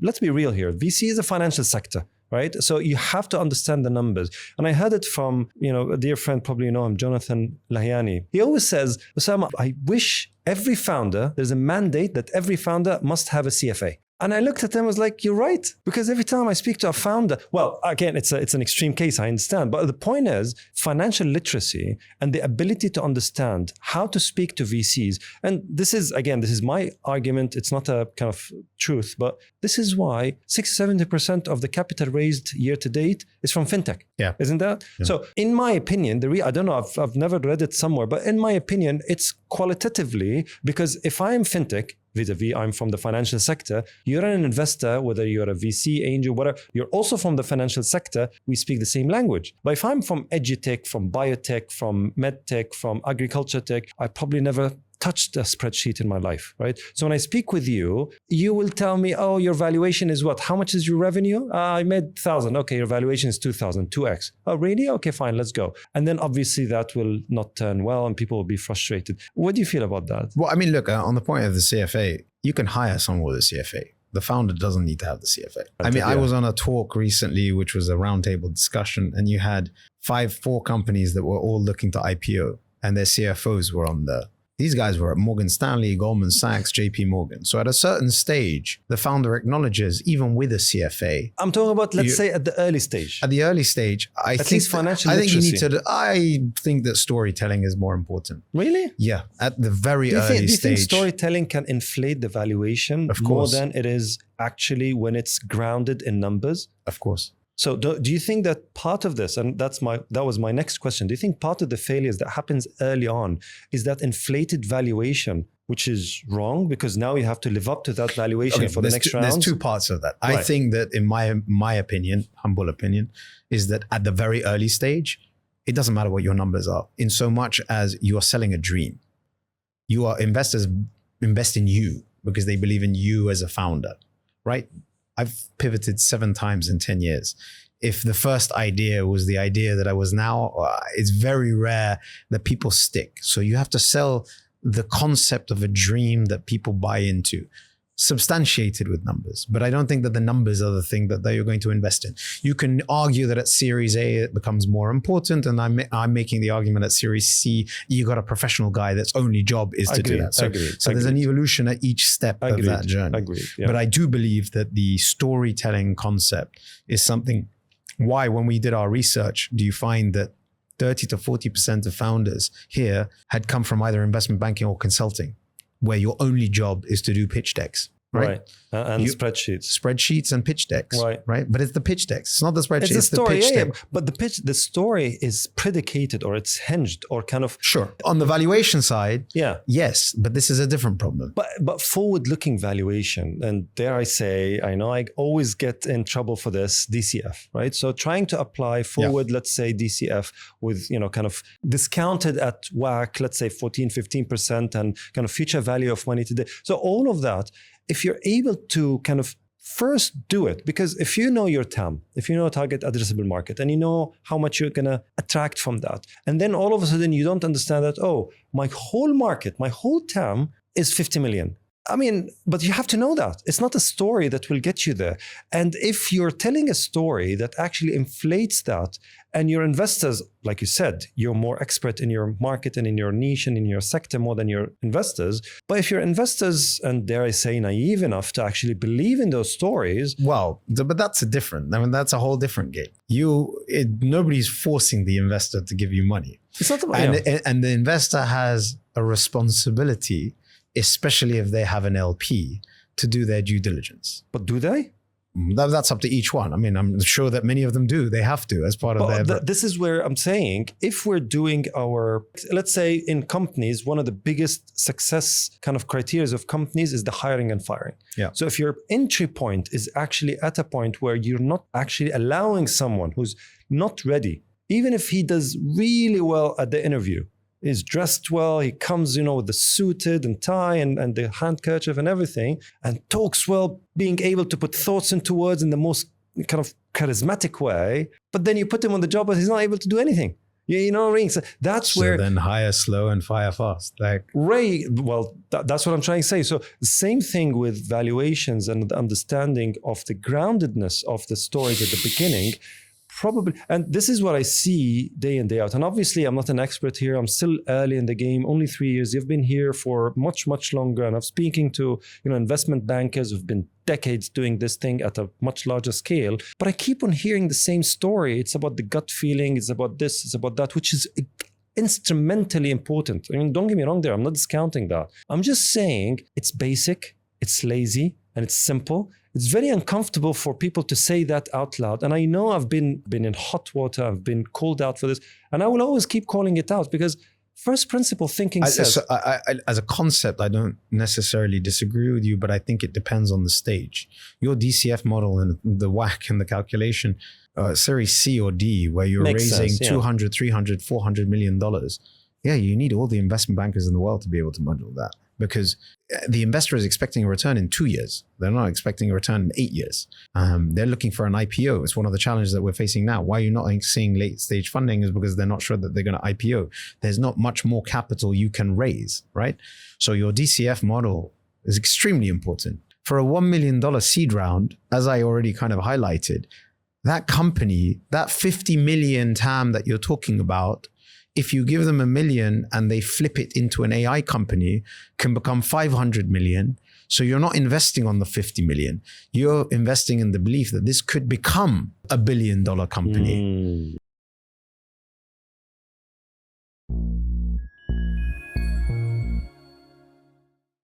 let's be real here. VC is a financial sector, right? So you have to understand the numbers. And I heard it from, a dear friend, probably you know him, Jonathan Lahiani. He always says, Usama, I wish every founder, there's a mandate that every founder must have a CFA. And I looked at him, I was like, you're right. Because every time I speak to a founder, well, again, it's an extreme case, I understand. But the point is financial literacy and the ability to understand how to speak to VCs. And this is my argument. It's not a kind of truth, but this is why 60-70% of the capital raised year to date is from fintech. Yeah. Isn't that? Yeah. So in my opinion, I don't know, I've never read it somewhere, but in my opinion, it's qualitatively, because if I'm fintech, vis-a-vis, I'm from the financial sector. You're an investor, whether you're a VC, angel, whatever, you're also from the financial sector. We speak the same language. But if I'm from edutech, from biotech, from medtech, from agriculture tech, I probably never touched a spreadsheet in my life, right? So when I speak with you, you will tell me, oh, your valuation is what? How much is your revenue? I made 1,000. Okay, your valuation is 2,000, 2x. Oh, really? Okay, fine, let's go. And then obviously that will not turn well and people will be frustrated. What do you feel about that? Well, I mean, look, on the point of the CFA, you can hire someone with a CFA. The founder doesn't need to have the CFA. I mean, I was on a talk recently, which was a roundtable discussion, and you had 4 companies that were all looking to IPO, and their CFOs were on there. These guys were at Morgan Stanley, Goldman Sachs, JP Morgan. So at a certain stage, the founder acknowledges, even with a CFA. I'm talking about, let's say, at the early stage. At the early stage, I think that storytelling is more important. Really? Yeah, at the very early stage. Do you think storytelling can inflate the valuation more than it is actually when it's grounded in numbers? Of course. So do you think that part of this, and that was my next question, do you think part of the failures that happens early on is that inflated valuation, which is wrong because now you have to live up to that valuation for the next round? There's 2 parts of that. Right. I think that in my opinion, humble opinion, is that at the very early stage, it doesn't matter what your numbers are, in so much as you are selling a dream. Investors invest in you because they believe in you as a founder, right? I've pivoted 7 times in 10 years. If the first idea was the idea that I was now, it's very rare that people stick. So you have to sell the concept of a dream that people buy into, substantiated with numbers. But I don't think that the numbers are the thing that you're going to invest in. You can argue that at Series A, it becomes more important. And I'm making the argument at Series C, you got a professional guy that's only job is to do that. So there's an evolution at each step of that journey. Agreed, yeah. But I do believe that the storytelling concept is something. Why, when we did our research, do you find that 30 to 40% of founders here had come from either investment banking or consulting, where your only job is to do pitch decks, right? And spreadsheets and pitch decks, right? But it's the pitch decks. It's not the spreadsheet. It's the pitch deck. But the story is predicated, or it's hinged, or kind of on the valuation side. Yes, but this is a different problem. But forward-looking valuation, and dare I say, I know I always get in trouble for this, DCF, right? So trying to apply forward, let's say DCF with kind of discounted at WACC, let's say 14-15%, and kind of future value of money today. So all of that, if you're able to kind of first do it, because if you know your TAM, if you know target addressable market, and you know how much you're going to attract from that, and then all of a sudden you don't understand that, oh, my whole market, my whole TAM is 50 million. I mean, but you have to know that. It's not a story that will get you there. And if you're telling a story that actually inflates that, and your investors, like you said, you're more expert in your market and in your niche and in your sector more than your investors. But if your investors, and dare I say, naive enough to actually believe in those stories. Well, but that's that's a whole different game. Nobody's forcing the investor to give you money. It's not about, and the investor has a responsibility, especially if they have an LP, to do their due diligence. But do they? That's up to each one. I mean, I'm sure that many of them do. They have to as part of their... This is where I'm saying, if we're doing let's say in companies, one of the biggest success kind of criteria of companies is the hiring and firing. Yeah. So if your entry point is actually at a point where you're not actually allowing someone who's not ready, even if he does really well at the interview, is dressed well, he comes, with the suited and tie and the handkerchief and everything, and talks well, being able to put thoughts into words in the most kind of charismatic way, but then you put him on the job, but he's not able to do anything. You know what I mean? So that's So where then hire slow and fire fast. Like well, that's what I'm trying to say. So the same thing with valuations and the understanding of the groundedness of the stories at the beginning. Probably, and this is what I see day in, day out. And obviously, I'm not an expert here. I'm still early in the game, only 3 years. You've been here for much, much longer. And I'm speaking to, investment bankers who've been decades doing this thing at a much larger scale. But I keep on hearing the same story. It's about the gut feeling. It's about this. It's about that, which is instrumentally important. I mean, don't get me wrong there. I'm not discounting that. I'm just saying it's basic, it's lazy, and it's simple. It's very uncomfortable for people to say that out loud. And I know I've been in hot water. I've been called out for this. And I will always keep calling it out because first principle thinking says... as a concept, I don't necessarily disagree with you, but I think it depends on the stage. Your DCF model and the WACC and the calculation, Series C or D, where you're raising sense, yeah. $200, $300, $400 million. Yeah, you need all the investment bankers in the world to be able to model that, because the investor is expecting a return in 2 years. They're not expecting a return in 8 years. They're looking for an IPO. It's one of the challenges that we're facing now. Why you're not seeing late stage funding is because they're not sure that they're going to IPO. There's not much more capital you can raise, right? So your DCF model is extremely important. For a $1 million seed round, as I already kind of highlighted, that company, that 50 million TAM that you're talking about, if you give them $1 million and they flip it into an AI company, can become 500 million. So you're not investing on the 50 million. You're investing in the belief that this could become $1 billion company.